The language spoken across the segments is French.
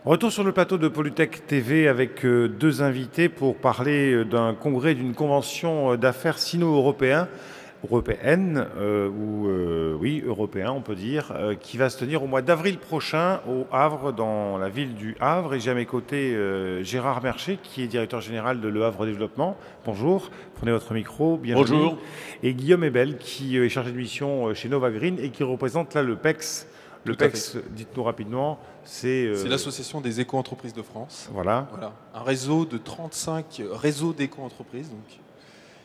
Retour sur le plateau de Polytech TV avec deux invités pour parler d'un congrès, d'une convention d'affaires sino-européenne, oui, européen on peut dire, qui va se tenir au mois d'avril prochain au Havre, dans la ville du Havre. Et j'ai à mes côtés Gérard Mercher, qui est directeur général de Le Havre Développement. Bonjour, prenez votre micro, bienvenue. Bonjour. Et Guillaume Ebel, qui est chargé de mission chez Nova Green et qui représente là le PEX. Le PEX, dites-nous rapidement, c'est l'Association des éco-entreprises de France. Voilà. Un réseau de 35 réseaux d'éco-entreprises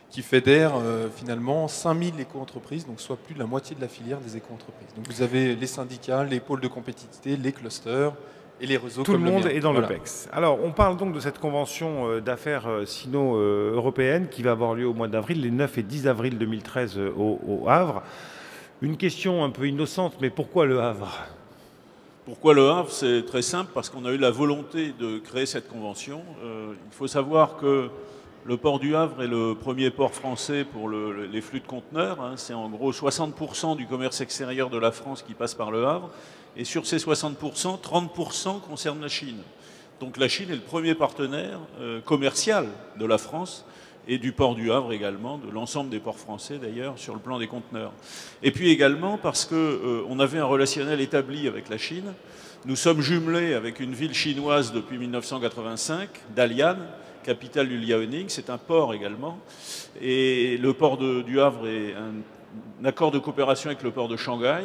qui fédère finalement 5000 éco-entreprises, donc soit plus de la moitié de la filière des éco-entreprises. Donc vous avez les syndicats, les pôles de compétitivité, les clusters et les réseaux. Tout comme le monde mien. est dans le PEX. Alors, on parle donc de cette convention d'affaires sino-européenne qui va avoir lieu au mois d'avril, les 9 et 10 avril 2013 au Havre. Une question un peu innocente, mais pourquoi le Havre ? Pourquoi le Havre? C'est très simple, parce qu'on a eu la volonté de créer cette convention. Il faut savoir que le port du Havre est le premier port français pour les flux de conteneurs. C'est en gros 60% du commerce extérieur de la France qui passe par le Havre. Et sur ces 60%, 30% concernent la Chine. Donc la Chine est le premier partenaire commercial de la France et du port du Havre également, de l'ensemble des ports français d'ailleurs, sur le plan des conteneurs. Et puis également parce qu'on avait un relationnel établi avec la Chine. Nous sommes jumelés avec une ville chinoise depuis 1985, Dalian, capitale du Liaoning. C'est un port également. Et le port du Havre est un accord de coopération avec le port de Shanghai.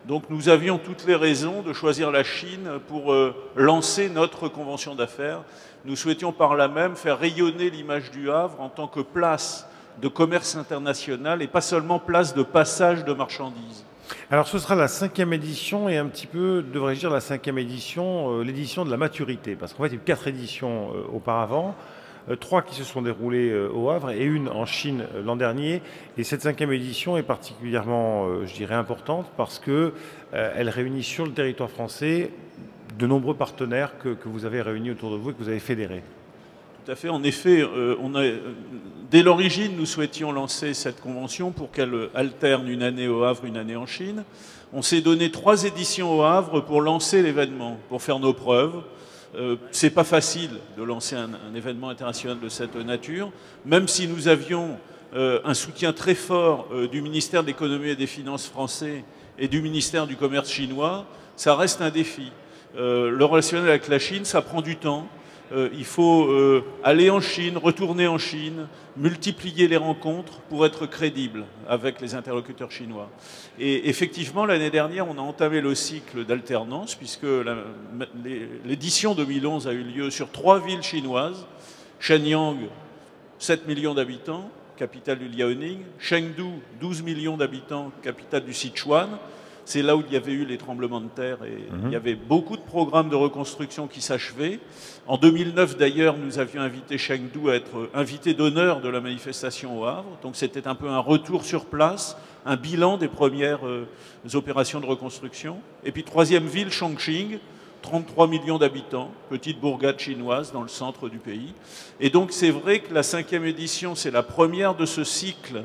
Donc nous avions toutes les raisons de choisir la Chine pour lancer notre convention d'affaires. Nous souhaitions par là même faire rayonner l'image du Havre en tant que place de commerce international et pas seulement place de passage de marchandises. Alors ce sera la 5e édition et un petit peu, devrais-je dire, la 5e édition, l'édition de la maturité. Parce qu'en fait, il y a eu 4 éditions auparavant. 3 qui se sont déroulées au Havre et une en Chine l'an dernier. Et cette 5e édition est particulièrement, je dirais, importante parce qu'elle réunit sur le territoire français de nombreux partenaires que vous avez réunis autour de vous et que vous avez fédérés. Tout à fait. En effet, dès l'origine, nous souhaitions lancer cette convention pour qu'elle alterne une année au Havre, une année en Chine. On s'est donné 3 éditions au Havre pour lancer l'événement, pour faire nos preuves. C'est pas facile de lancer un événement international de cette nature, même si nous avions un soutien très fort du ministère de l'économie et des finances français et du ministère du commerce chinois, ça reste un défi. Le relationnel avec la Chine, ça prend du temps. Il faut aller en Chine, retourner en Chine, multiplier les rencontres pour être crédible avec les interlocuteurs chinois. Et effectivement, l'année dernière, on a entamé le cycle d'alternance puisque l'édition 2011 a eu lieu sur 3 villes chinoises. Shenyang, 7 millions d'habitants, capitale du Liaoning. Chengdu, 12 millions d'habitants, capitale du Sichuan. C'est là où il y avait eu les tremblements de terre et il y avait beaucoup de programmes de reconstruction qui s'achevaient. En 2009, d'ailleurs, nous avions invité Chengdu à être invité d'honneur de la manifestation au Havre. Donc c'était un peu un retour sur place, un bilan des premières opérations de reconstruction. Et puis troisième ville, Chongqing, 33 millions d'habitants, petite bourgade chinoise dans le centre du pays. Et donc c'est vrai que la 5e édition, c'est la première de ce cycle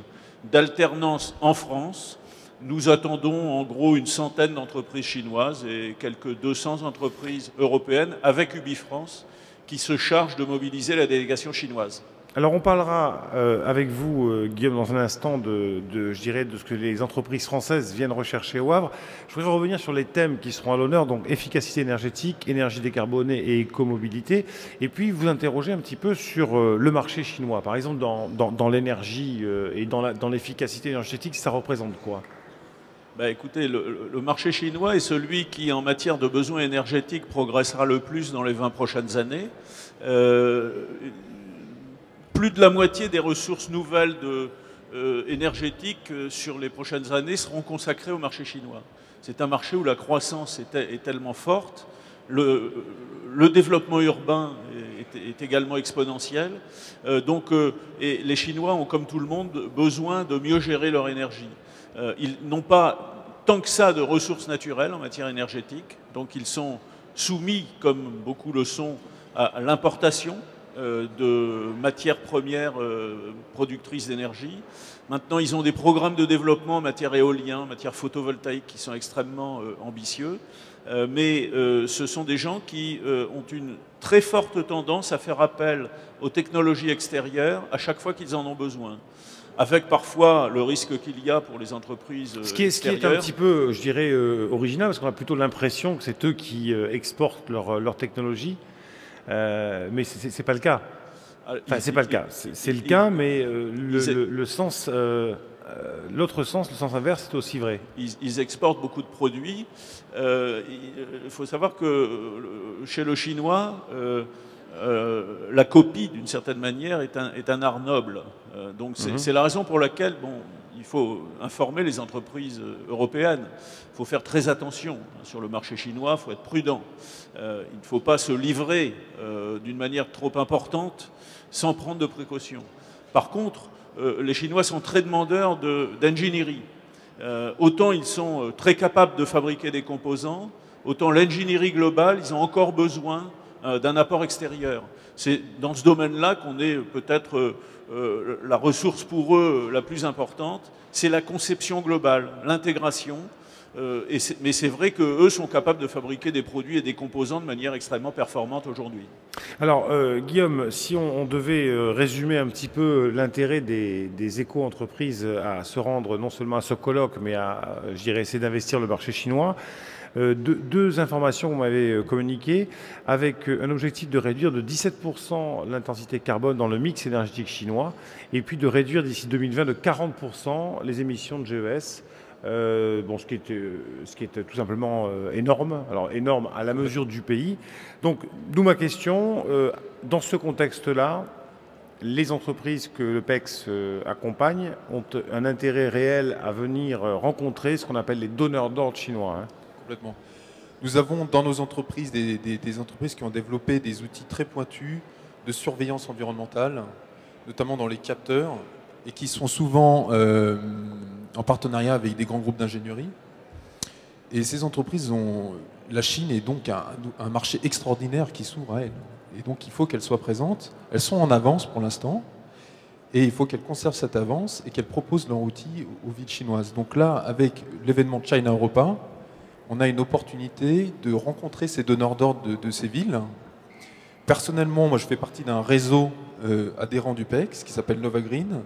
d'alternance en France. Nous attendons en gros une centaine d'entreprises chinoises et quelques 200 entreprises européennes avec UbiFrance qui se chargent de mobiliser la délégation chinoise. Alors on parlera avec vous, Guillaume, dans un instant je dirais, de ce que les entreprises françaises viennent rechercher au Havre. Je voudrais revenir sur les thèmes qui seront à l'honneur, donc efficacité énergétique, énergie décarbonée et écomobilité. Et puis vous interroger un petit peu sur le marché chinois. Par exemple, dans l'énergie et dans l'efficacité énergétique, ça représente quoi ? Écoutez, le marché chinois est celui qui, en matière de besoins énergétiques, progressera le plus dans les 20 prochaines années. Plus de la moitié des ressources nouvelles énergétiques sur les prochaines années seront consacrées au marché chinois. C'est un marché où la croissance est tellement forte. Le développement urbain est également exponentiel. Et les Chinois ont, comme tout le monde, besoin de mieux gérer leur énergie. Ils n'ont pas tant que ça de ressources naturelles en matière énergétique, donc ils sont soumis, comme beaucoup le sont, à l'importation de matières premières productrices d'énergie. Maintenant, ils ont des programmes de développement en matière éolien, en matière photovoltaïque qui sont extrêmement ambitieux. mais ce sont des gens qui ont une très forte tendance à faire appel aux technologies extérieures à chaque fois qu'ils en ont besoin. Avec parfois le risque qu'il y a pour les entreprises extérieures. Ce qui est un petit peu, je dirais, original, parce qu'on a plutôt l'impression que c'est eux qui exportent leur technologie, mais c'est pas le cas. Enfin, c'est pas le cas. C'est le cas, mais le sens, l'autre sens, le sens inverse, c'est aussi vrai. Ils exportent beaucoup de produits. Il faut savoir que chez le Chinois, la copie, d'une certaine manière, est un art noble. Donc c'est la raison pour laquelle il faut informer les entreprises européennes. Il faut faire très attention sur le marché chinois, il faut être prudent. Il ne faut pas se livrer d'une manière trop importante sans prendre de précautions. Par contre, les Chinois sont très demandeurs d'ingénierie. Autant ils sont très capables de fabriquer des composants, autant l'ingénierie globale, ils ont encore besoin d'un apport extérieur. C'est dans ce domaine-là qu'on est peut-être la ressource pour eux la plus importante, c'est la conception globale, l'intégration. Mais c'est vrai qu'eux sont capables de fabriquer des produits et des composants de manière extrêmement performante aujourd'hui. Alors, Guillaume, si on devait résumer un petit peu l'intérêt des éco-entreprises à se rendre non seulement à ce colloque, mais à, je dirais, essayer d'investir le marché chinois, deux informations que vous m'avez communiquées, avec un objectif de réduire de 17% l'intensité carbone dans le mix énergétique chinois, et puis de réduire d'ici 2020 de 40% les émissions de GES. Ce qui est tout simplement énorme, alors énorme à la mesure du pays. Donc, d'où ma question, dans ce contexte-là, les entreprises que le PEX accompagne ont un intérêt réel à venir rencontrer ce qu'on appelle les donneurs d'ordre chinois. Hein. Complètement. Nous avons dans nos entreprises des entreprises qui ont développé des outils très pointus de surveillance environnementale, notamment dans les capteurs, et qui sont souvent en partenariat avec des grands groupes d'ingénierie. Et ces entreprises la Chine est donc un marché extraordinaire qui s'ouvre à elles. Et donc il faut qu'elles soient présentes. Elles sont en avance pour l'instant. Et il faut qu'elles conservent cette avance et qu'elles proposent leurs outils aux villes chinoises. Donc là, avec l'événement China Europa, on a une opportunité de rencontrer ces donneurs d'ordre de ces villes. Personnellement, moi je fais partie d'un réseau adhérent du PEX qui s'appelle Nova Green.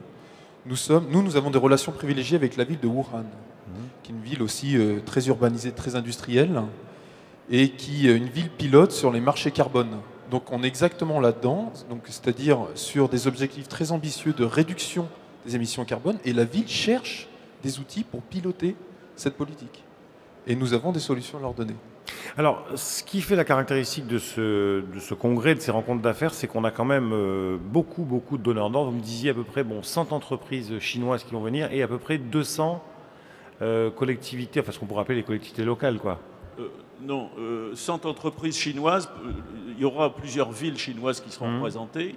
Nous avons des relations privilégiées avec la ville de Wuhan, qui est une ville aussi très urbanisée, très industrielle, et qui est une ville pilote sur les marchés carbone. Donc on est exactement là-dedans, c'est-à-dire sur des objectifs très ambitieux de réduction des émissions carbone, et la ville cherche des outils pour piloter cette politique. Et nous avons des solutions à leur donner. Alors, ce qui fait la caractéristique de ce congrès, de ces rencontres d'affaires, c'est qu'on a quand même beaucoup de donneurs d'ordre. Vous me disiez à peu près 100 entreprises chinoises qui vont venir et à peu près 200 collectivités, enfin ce qu'on pourrait appeler les collectivités locales, quoi. Non, 100 entreprises chinoises, il y aura plusieurs villes chinoises qui seront représentées.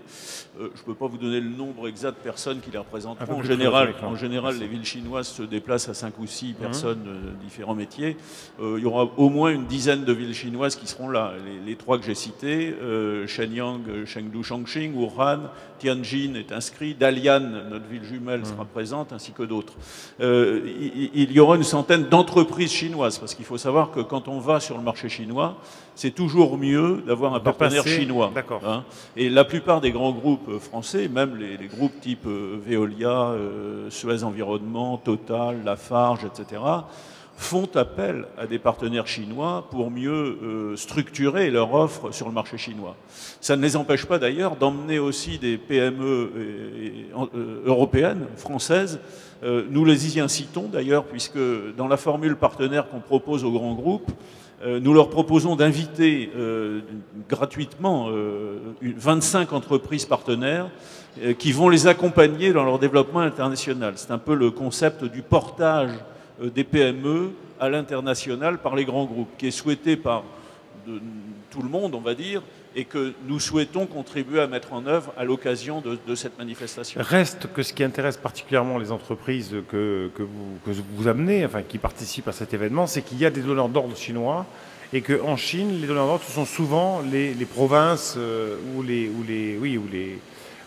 Je ne peux pas vous donner le nombre exact de personnes qui les représenteront. En général, les villes chinoises se déplacent à 5 ou 6 personnes de différents métiers. Il y aura au moins une dizaine de villes chinoises qui seront là. Les trois que j'ai cités, Shenyang, Chengdu, Chongqing, Wuhan, Tianjin est inscrit, Dalian, notre ville jumelle, sera présente, ainsi que d'autres. Il y aura une centaine d'entreprises chinoises, parce qu'il faut savoir que quand on va sur le marché chinois, c'est toujours mieux d'avoir un partenaire chinois. Hein. Et la plupart des grands groupes français, même les groupes type Veolia, Suez Environnement, Total, Lafarge, etc., font appel à des partenaires chinois pour mieux structurer leur offre sur le marché chinois. Ça ne les empêche pas d'ailleurs d'emmener aussi des PME européennes, françaises. Nous les y incitons d'ailleurs, puisque dans la formule partenaire qu'on propose aux grands groupes, nous leur proposons d'inviter gratuitement 25 entreprises partenaires qui vont les accompagner dans leur développement international. C'est un peu le concept du portage des PME à l'international par les grands groupes, qui est souhaité par tout le monde, on va dire, et que nous souhaitons contribuer à mettre en œuvre à l'occasion de cette manifestation. Reste que ce qui intéresse particulièrement les entreprises que vous amenez, enfin qui participent à cet événement, c'est qu'il y a des donneurs d'ordre chinois et qu'en Chine, les donneurs d'ordre, ce sont souvent les provinces ou les villes.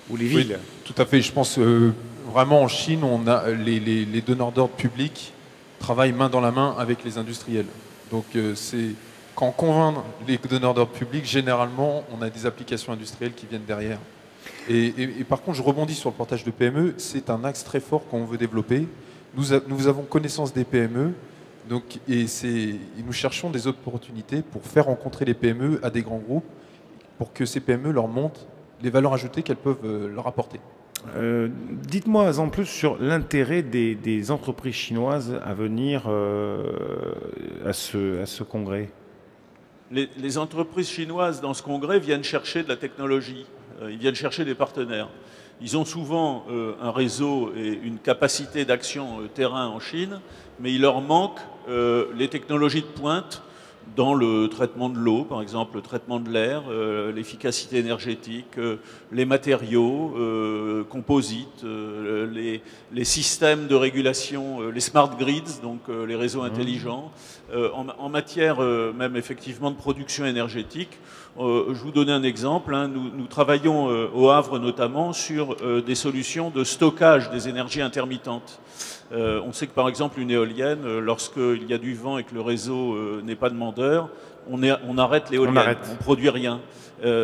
Oui, tout à fait. Je pense vraiment en Chine, on a les donneurs d'ordre publics travaillent main dans la main avec les industriels. Donc quand on convainc les donneurs d'ordre publics, généralement, on a des applications industrielles qui viennent derrière. Et par contre, je rebondis sur le portage de PME. C'est un axe très fort qu'on veut développer. Nous avons connaissance des PME. Donc, et nous cherchons des opportunités pour faire rencontrer les PME à des grands groupes, pour que ces PME leur montrent les valeurs ajoutées qu'elles peuvent leur apporter. Dites-moi en plus sur l'intérêt des entreprises chinoises à venir à ce congrès. Les entreprises chinoises dans ce congrès viennent chercher de la technologie, ils viennent chercher des partenaires. Ils ont souvent un réseau et une capacité d'action terrain en Chine, mais il leur manque les technologies de pointe dans le traitement de l'eau, par exemple, le traitement de l'air, l'efficacité énergétique, les matériaux, composites, les systèmes de régulation, les smart grids, donc les réseaux intelligents. En matière même effectivement de production énergétique, je vous donne un exemple. Hein, nous travaillons au Havre notamment sur des solutions de stockage des énergies intermittentes. On sait que par exemple une éolienne, lorsqu'il y a du vent et que le réseau n'est pas demandeur, on arrête l'éolienne, on ne produit rien.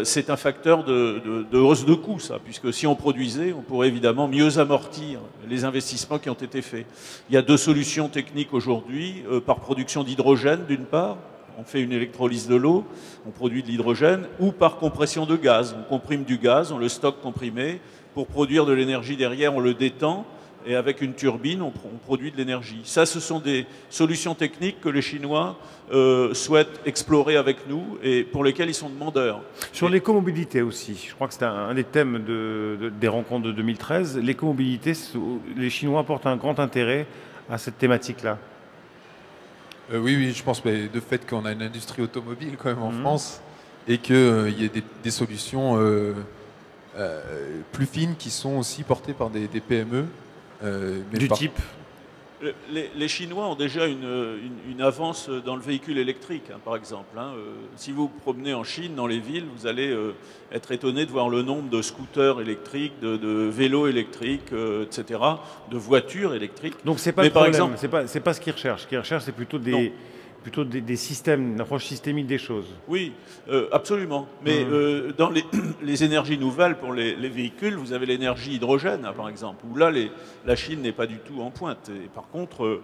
C'est un facteur de hausse de coût, ça, puisque si on produisait, on pourrait évidemment mieux amortir les investissements qui ont été faits. Il y a deux solutions techniques aujourd'hui, par production d'hydrogène d'une part, on fait une électrolyse de l'eau, on produit de l'hydrogène, ou par compression de gaz. On comprime du gaz, on le stocke comprimé, pour produire de l'énergie derrière, on le détend, et avec une turbine, on produit de l'énergie. Ça, ce sont des solutions techniques que les Chinois souhaitent explorer avec nous et pour lesquelles ils sont demandeurs. Sur l'écomobilité aussi, je crois que c'est un des thèmes des rencontres de 2013. L'écomobilité, les Chinois portent un grand intérêt à cette thématique-là. Oui, je pense de fait qu'on a une industrie automobile quand même en France et qu'il y a des solutions plus fines qui sont aussi portées par des PME. Du type les Chinois ont déjà une avance dans le véhicule électrique, hein, par exemple. Hein. Si vous vous promenez en Chine, dans les villes, vous allez être étonné de voir le nombre de scooters électriques, de vélos électriques, etc., de voitures électriques. Donc c'est pas le problème, c'est pas ce qu'ils recherchent. Ce qu'ils recherchent, c'est plutôt des systèmes, une approche systémique des choses. Oui, absolument. Mais dans les énergies nouvelles pour les véhicules, vous avez l'énergie hydrogène, hein, par exemple, où là, la Chine n'est pas du tout en pointe. Et par contre,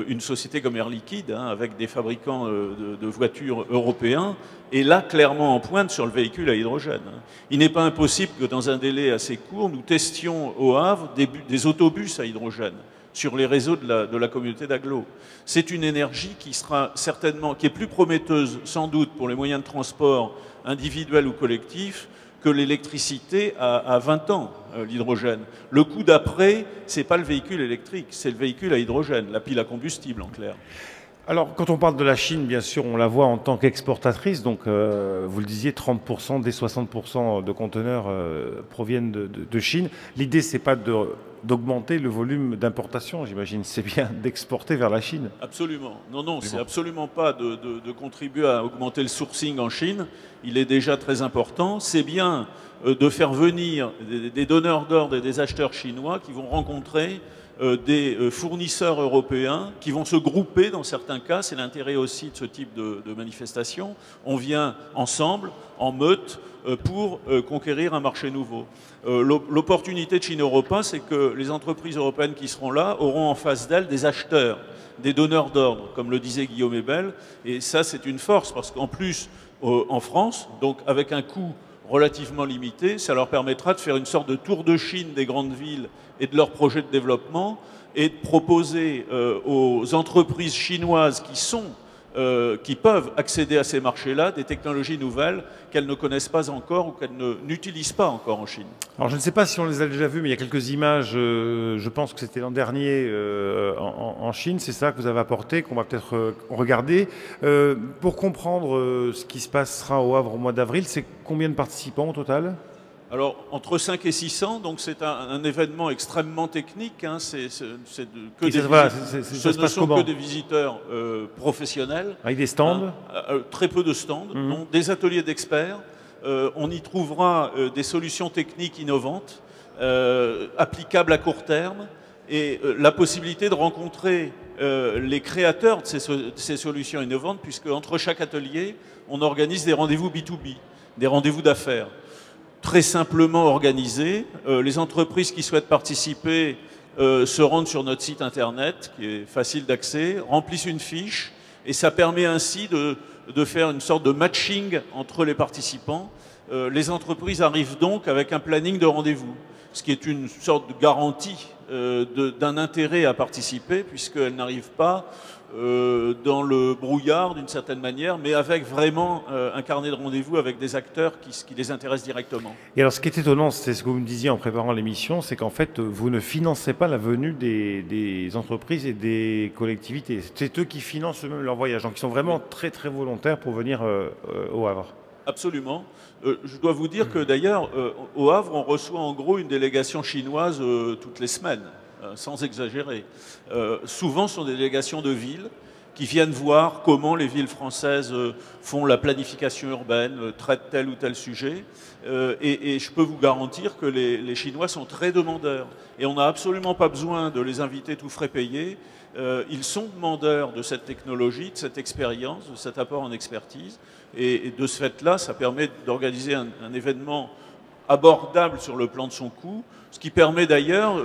une société comme Air Liquide, hein, avec des fabricants de voitures européens, est là clairement en pointe sur le véhicule à hydrogène. Hein. Il n'est pas impossible que dans un délai assez court, nous testions au Havre des autobus à hydrogène sur les réseaux de la communauté d'agglo. C'est une énergie qui sera certainement, qui est plus prometteuse sans doute pour les moyens de transport individuels ou collectifs que l'électricité à 20 ans, l'hydrogène. Le coup d'après, c'est pas le véhicule électrique, c'est le véhicule à hydrogène, la pile à combustible en clair. Alors, quand on parle de la Chine, bien sûr, on la voit en tant qu'exportatrice. Donc, vous le disiez, 30% des 60% de conteneurs proviennent de Chine. L'idée, c'est pas d'augmenter le volume d'importation, j'imagine. C'est bien d'exporter vers la Chine. Absolument. Non, c'est absolument pas de contribuer à augmenter le sourcing en Chine. Il est déjà très important. C'est bien de faire venir des donneurs d'ordre et des acheteurs chinois qui vont rencontrer des fournisseurs européens qui vont se grouper dans certains cas. C'est l'intérêt aussi de ce type de manifestation. On vient ensemble, en meute, pour conquérir un marché nouveau. L'opportunité de Chine-Europa, c'est que les entreprises européennes qui seront là auront en face d'elles des acheteurs, des donneurs d'ordre, comme le disait Guillaume Ebel. Et ça, c'est une force, parce qu'en plus, en France, donc avec un coût relativement limité, ça leur permettra de faire une sorte de tour de Chine des grandes villes et de leurs projets de développement et de proposer aux entreprises chinoises qui peuvent accéder à ces marchés-là des technologies nouvelles qu'elles ne connaissent pas encore ou qu'elles n'utilisent pas encore en Chine. Alors je ne sais pas si on les a déjà vues, mais il y a quelques images, je pense que c'était l'an dernier en Chine, c'est ça que vous avez apporté, qu'on va peut-être regarder. Pour comprendre ce qui se passera au Havre au mois d'avril, c'est combien de participants au total ? Alors, entre 5 et 600, donc c'est un événement extrêmement technique. Hein, ce ne sont que des visiteurs professionnels. Avec des stands très peu de stands, donc des ateliers d'experts. On y trouvera des solutions techniques innovantes, applicables à court terme, et la possibilité de rencontrer les créateurs de ces solutions innovantes, puisque entre chaque atelier, on organise des rendez-vous B2B, des rendez-vous d'affaires. Très simplement organisés, les entreprises qui souhaitent participer se rendent sur notre site internet, qui est facile d'accès, remplissent une fiche, et ça permet ainsi de faire une sorte de matching entre les participants. Les entreprises arrivent donc avec un planning de rendez-vous, ce qui est une sorte de garantie d'un intérêt à participer, puisqu'elles n'arrivent pas dans le brouillard d'une certaine manière, mais avec vraiment un carnet de rendez-vous avec des acteurs qui les intéressent directement. Et alors ce qui est étonnant, c'est ce que vous me disiez en préparant l'émission, c'est qu'en fait vous ne financez pas la venue des entreprises et des collectivités. C'est eux qui financent eux-mêmes leur voyage, donc ils sont vraiment très très volontaires pour venir au Havre. Absolument. Je dois vous dire que d'ailleurs, au Havre, on reçoit en gros une délégation chinoise toutes les semaines, sans exagérer. Souvent, ce sont des délégations de villes qui viennent voir comment les villes françaises font la planification urbaine, traitent tel ou tel sujet. Et je peux vous garantir que les Chinois sont très demandeurs. Et on n'a absolument pas besoin de les inviter tout frais payés. Ils sont demandeurs de cette technologie, de cette expérience, de cet apport en expertise. Et de ce fait-là, ça permet d'organiser un événement abordable sur le plan de son coût, ce qui permet d'ailleurs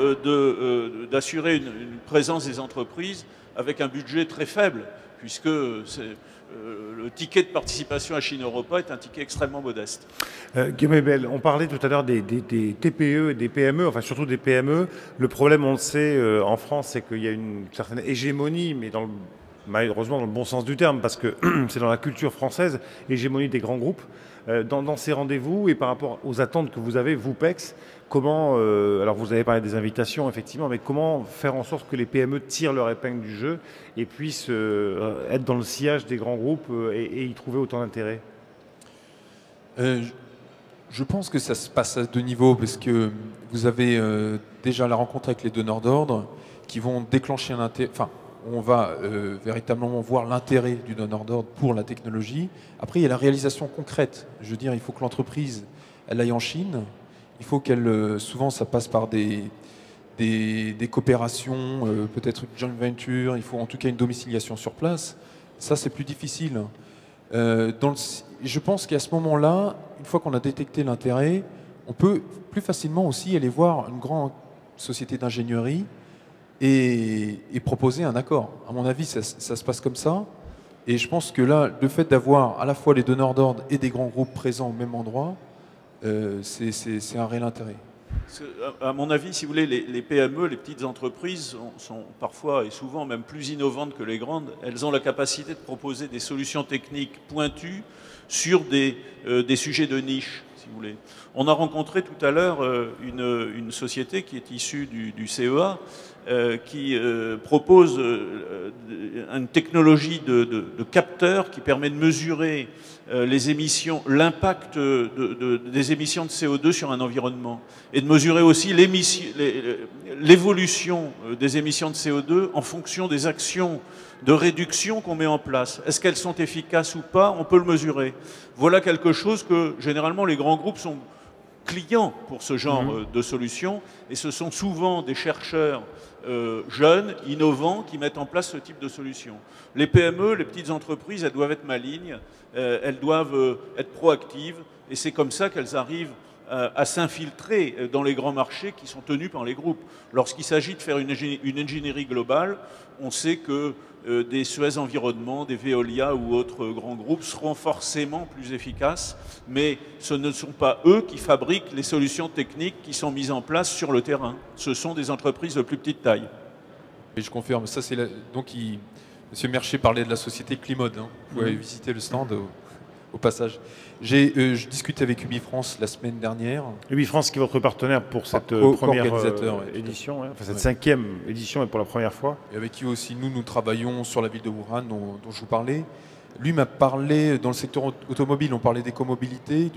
d'assurer une présence des entreprises avec un budget très faible, puisque le ticket de participation à Chine-Europa est un ticket extrêmement modeste. Guillaume Ebel, on parlait tout à l'heure des TPE et des PME, enfin surtout des PME. Le problème, on le sait, en France, c'est qu'il y a une certaine hégémonie, mais malheureusement dans le bon sens du terme, parce que c'est dans la culture française, hégémonie des grands groupes. Dans ces rendez-vous et par rapport aux attentes que vous avez, vous, PEX, comment, alors vous avez parlé des invitations, effectivement, mais comment faire en sorte que les PME tirent leur épingle du jeu et puissent être dans le sillage des grands groupes et y trouver autant d'intérêt? Je pense que ça se passe à deux niveaux, parce que vous avez déjà la rencontre avec les donneurs d'ordre qui vont déclencher un intérêt. Enfin, on va véritablement voir l'intérêt du donneur d'ordre pour la technologie. Après, il y a la réalisation concrète. Je veux dire, il faut que l'entreprise, elle aille en Chine. Il faut qu'elle, souvent, ça passe par des coopérations, peut-être une joint venture. Il faut en tout cas une domiciliation sur place. Ça, c'est plus difficile. Je pense qu'à ce moment-là, une fois qu'on a détecté l'intérêt, on peut plus facilement aussi aller voir une grande société d'ingénierie et proposer un accord. À mon avis, ça se passe comme ça. Et je pense que là, le fait d'avoir à la fois les donneurs d'ordre et des grands groupes présents au même endroit, c'est un réel intérêt. À mon avis, si vous voulez, les PME, les petites entreprises sont parfois et souvent même plus innovantes que les grandes. Elles ont la capacité de proposer des solutions techniques pointues sur des sujets de niche, si vous voulez. On a rencontré tout à l'heure une société qui est issue du CEA, qui propose une technologie de capteur qui permet de mesurer les émissions, l'impact des émissions de CO2 sur un environnement et de mesurer aussi l'évolution des émissions de CO2 en fonction des actions de réduction qu'on met en place. Est-ce qu'elles sont efficaces ou pas? On peut le mesurer. Voilà quelque chose que généralement les grands groupes sont clients pour ce genre de solutions, et ce sont souvent des chercheurs jeunes, innovants, qui mettent en place ce type de solutions. Les PME, les petites entreprises, elles doivent être malignes, elles doivent être proactives, et c'est comme ça qu'elles arrivent à s'infiltrer dans les grands marchés qui sont tenus par les groupes. Lorsqu'il s'agit de faire une ingénierie globale, on sait que des Suez Environnement, des Veolia ou autres grands groupes seront forcément plus efficaces, mais ce ne sont pas eux qui fabriquent les solutions techniques qui sont mises en place sur le terrain. Ce sont des entreprises de plus petite taille. Et je confirme, ça c'est donc Monsieur Mercier parlait de la société Climode. Hein. Vous pouvez visiter le stand au passage. Je discutais avec UbiFrance la semaine dernière. UbiFrance qui est votre partenaire pour cette première édition, enfin cette 5e édition et pour la première fois. Et avec qui aussi nous travaillons sur la ville de Wuhan dont je vous parlais. Lui m'a parlé, dans le secteur automobile, on parlait d'écomobilité,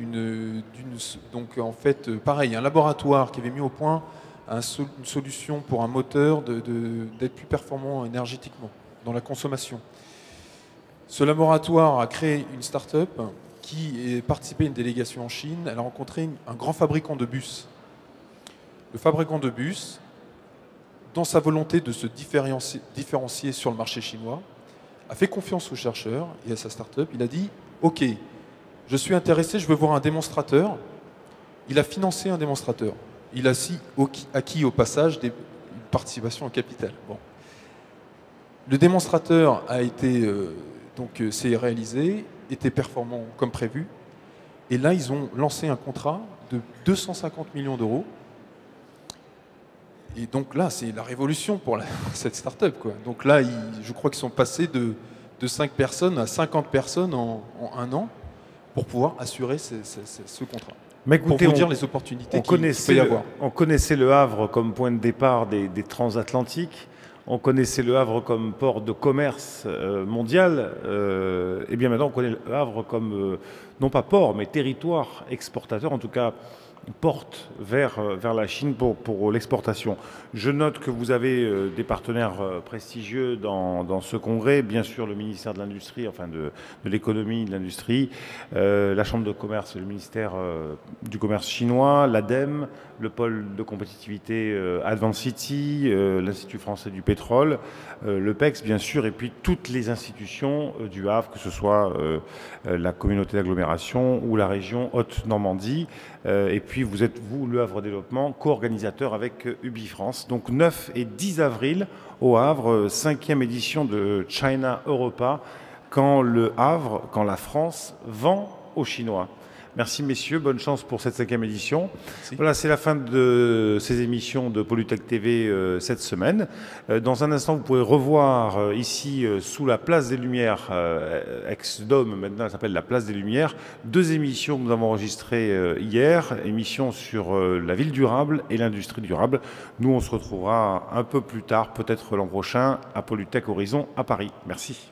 donc en fait, pareil, un laboratoire qui avait mis au point une solution pour un moteur d'être plus performant énergétiquement dans la consommation. Ce laboratoire a créé une start-up qui est participé à une délégation en Chine. Elle a rencontré un grand fabricant de bus. Le fabricant de bus dans sa volonté de se différencier sur le marché chinois, a fait confiance aux chercheurs et à sa start-up. Il a dit « Ok, je suis intéressé, je veux voir un démonstrateur ». Il a financé un démonstrateur. Il a acquis au passage une participation en capital. Bon. Le démonstrateur a été, s'est réalisé, était performant comme prévu. Et là, ils ont lancé un contrat de 250 millions d'euros. Et donc là, c'est la révolution pour cette start-up, quoi. Donc là, je crois qu'ils sont passés de 5 personnes à 50 personnes en un an pour pouvoir assurer ce contrat. Mais écoutez, pour vous dire les opportunités qu'il peut y avoir. On connaissait le Havre comme point de départ des transatlantiques. On connaissait le Havre comme port de commerce mondial. Et bien maintenant, on connaît le Havre comme, non pas port, mais territoire exportateur, en tout cas porte vers la Chine pour l'exportation. Je note que vous avez des partenaires prestigieux dans ce congrès, bien sûr le ministère de l'Industrie, enfin de l'économie, de l'industrie, la Chambre de commerce, le ministère du commerce chinois, l'ADEME, le pôle de compétitivité Advanced City, l'Institut français du pétrole, le PEX bien sûr, et puis toutes les institutions du Havre, que ce soit la communauté d'agglomération ou la région Haute-Normandie. Et puis vous êtes, vous, le Havre Développement, co-organisateur avec UbiFrance. Donc 9 et 10 avril au Havre, 5e édition de China Europa, quand le Havre, quand la France vend aux Chinois. Merci messieurs, bonne chance pour cette 5e édition. Merci. Voilà, c'est la fin de ces émissions de Polytech TV cette semaine. Dans un instant, vous pourrez revoir ici sous la Place des Lumières, ex-Dôme, maintenant elle s'appelle la Place des Lumières, 2 émissions que nous avons enregistrées hier, émissions sur la ville durable et l'industrie durable. Nous, on se retrouvera un peu plus tard, peut-être l'an prochain, à Polytech Horizon à Paris. Merci.